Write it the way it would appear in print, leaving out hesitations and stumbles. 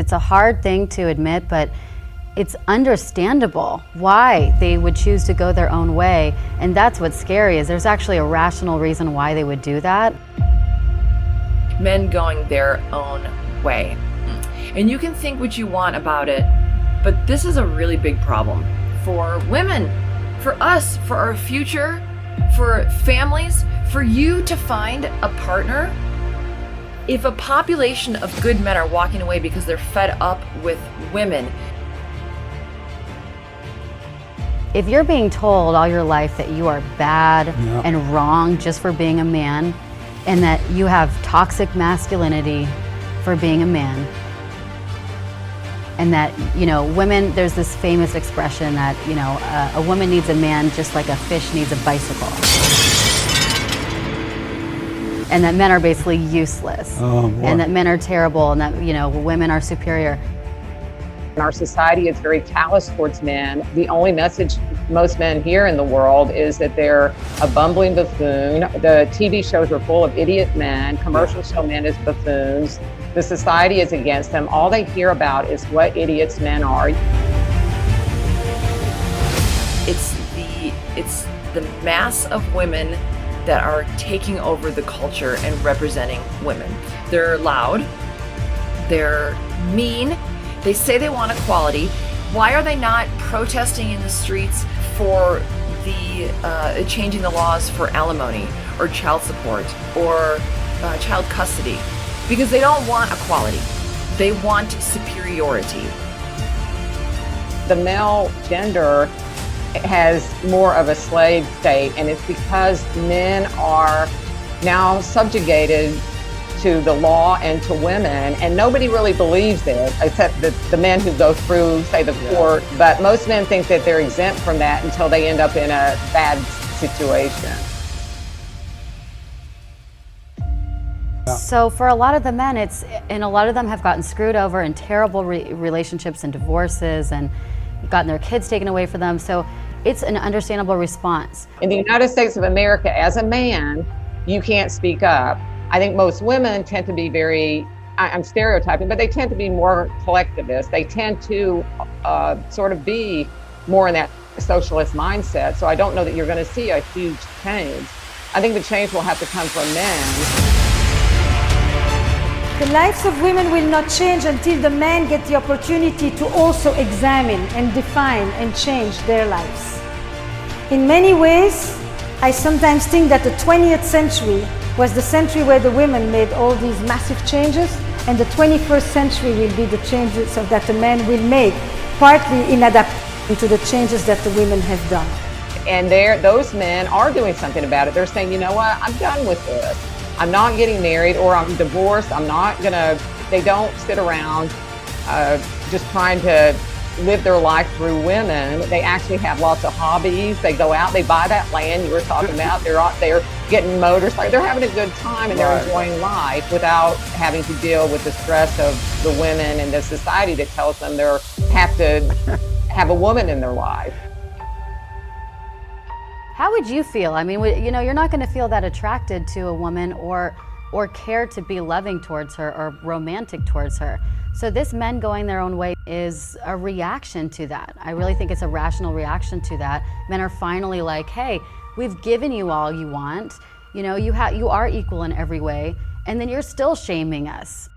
it's a hard thing to admit, but it's understandable why they would choose to go their own way. And that's what's scary, is there's actually a rational reason why they would do that. Men going their own way. And you can think what you want about it, but this is a really big problem for women, for us, for our future, for families, for you to find a partner. If a population of good men are walking away because they're fed up with women. If you're being told all your life that you are bad and wrong just for being a man, and that you have toxic masculinity for being a man, and that, you know, women, there's this famous expression that, you know, a woman needs a man just like a fish needs a bicycle. And that men are basically useless. And that men are terrible, and that, you know, women are superior. Our society is very callous towards men. The only message most men hear in the world is that they're a bumbling buffoon. The TV shows are full of idiot men. Commercials show men as buffoons. The society is against them. All they hear about is what idiots men are. It's the mass of women that are taking over the culture and representing women. They're loud, they're mean, they say they want equality. Why are they not protesting in the streets for the changing the laws for alimony or child support or child custody? Because they don't want equality, they want superiority. The male gender has more of a slave state, and it's because men are now subjugated to the law and to women, and nobody really believes it except the men who go through, say, the court. But most men think that they're exempt from that until they end up in a bad situation. So for a lot of the men, and a lot of them have gotten screwed over in terrible relationships and divorces, and gotten their kids taken away from them. So it's an understandable response. In the United States of America, as a man, you can't speak up. I think most women tend to be very, I'm stereotyping, but they tend to be more collectivist. They tend to sort of be more in that socialist mindset. So I don't know that you're going to see a huge change. I think the change will have to come from men. The lives of women will not change until the men get the opportunity to also examine and define and change their lives. In many ways, I sometimes think that the 20th century was the century where the women made all these massive changes, and the 21st century will be the changes that the men will make, partly in adapting to the changes that the women have done. And those men are doing something about it. They're saying, you know what, I'm done with this. I'm not getting married, or I'm divorced. They don't sit around just trying to live their life through women. They actually have lots of hobbies. They go out, they buy that land you were talking about. They're out there getting motorcycles. They're having a good time, and they're enjoying life without having to deal with the stress of the women and the society that tells them they have to have a woman in their life. How would you feel? I mean, you know, you're not going to feel that attracted to a woman or care to be loving towards her or romantic towards her. So this men going their own way is a reaction to that. I really think it's a rational reaction to that. Men are finally like, hey, we've given you all you want. You know, you are equal in every way, and then you're still shaming us.